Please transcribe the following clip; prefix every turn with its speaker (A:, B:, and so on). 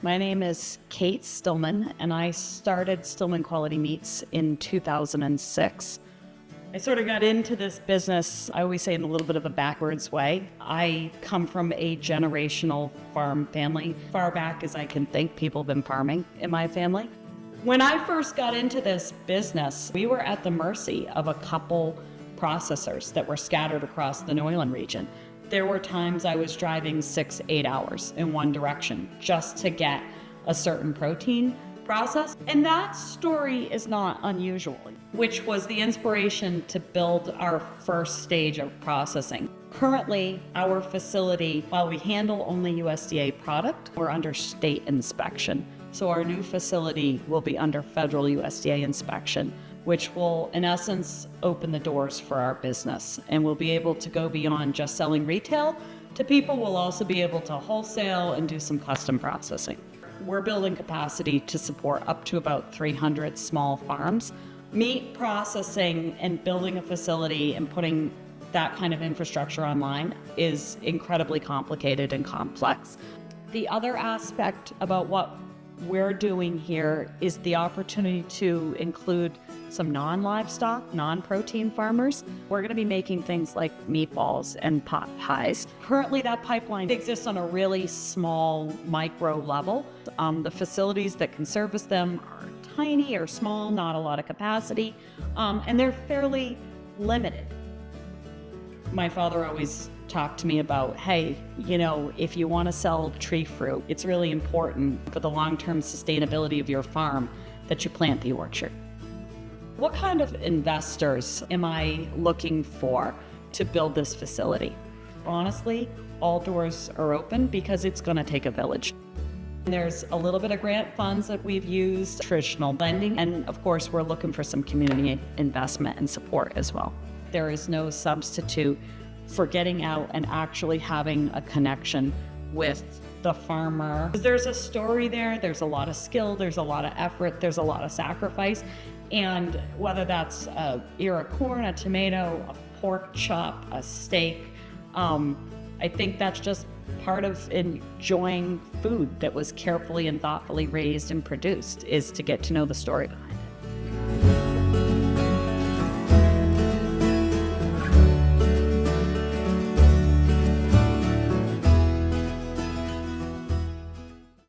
A: My name is Kate Stillman, and I started Stillman Quality Meats in 2006. I sort of got into this business, I always say in a little bit of a backwards way. I come from a generational farm family. Far back as I can think, people have been farming in my family. When I first got into this business, we were at the mercy of a couple processors that were scattered across the New England region. There were times I was driving 6-8 hours in one direction just to get a certain protein process. And that story is not unusual, which was the inspiration to build our first stage of processing. Currently, our facility, while we handle only USDA product, we're under state inspection. So our new facility will be under federal USDA inspection, which will, in essence, open the doors for our business. And we'll be able to go beyond just selling retail to people. We'll also be able to wholesale and do some custom processing. We're building capacity to support up to about 300 small farms. Meat processing and building a facility and putting that kind of infrastructure online is incredibly complicated and complex. The other aspect about what we're doing here is the opportunity to include some non-livestock, non-protein farmers. We're going to be making things like meatballs and pot pies. Currently, that pipeline exists on a really small micro level. The facilities that can service them are tiny or small, not a lot of capacity, and they're fairly limited. My father always talked to me about, hey, if you want to sell tree fruit, it's really important for the long-term sustainability of your farm that you plant the orchard. What kind of investors am I looking for to build this facility? Honestly, all doors are open because it's going to take a village. There's a little bit of grant funds that we've used, traditional lending, and of course, we're looking for some community investment and support as well. There is no substitute for getting out and actually having a connection with the farmer. There's a story there, there's a lot of skill, there's a lot of effort, there's a lot of sacrifice. And whether that's a ear of corn, a tomato, a pork chop, a steak, I think that's just part of enjoying food that was carefully and thoughtfully raised and produced, is to get to know the story behind it.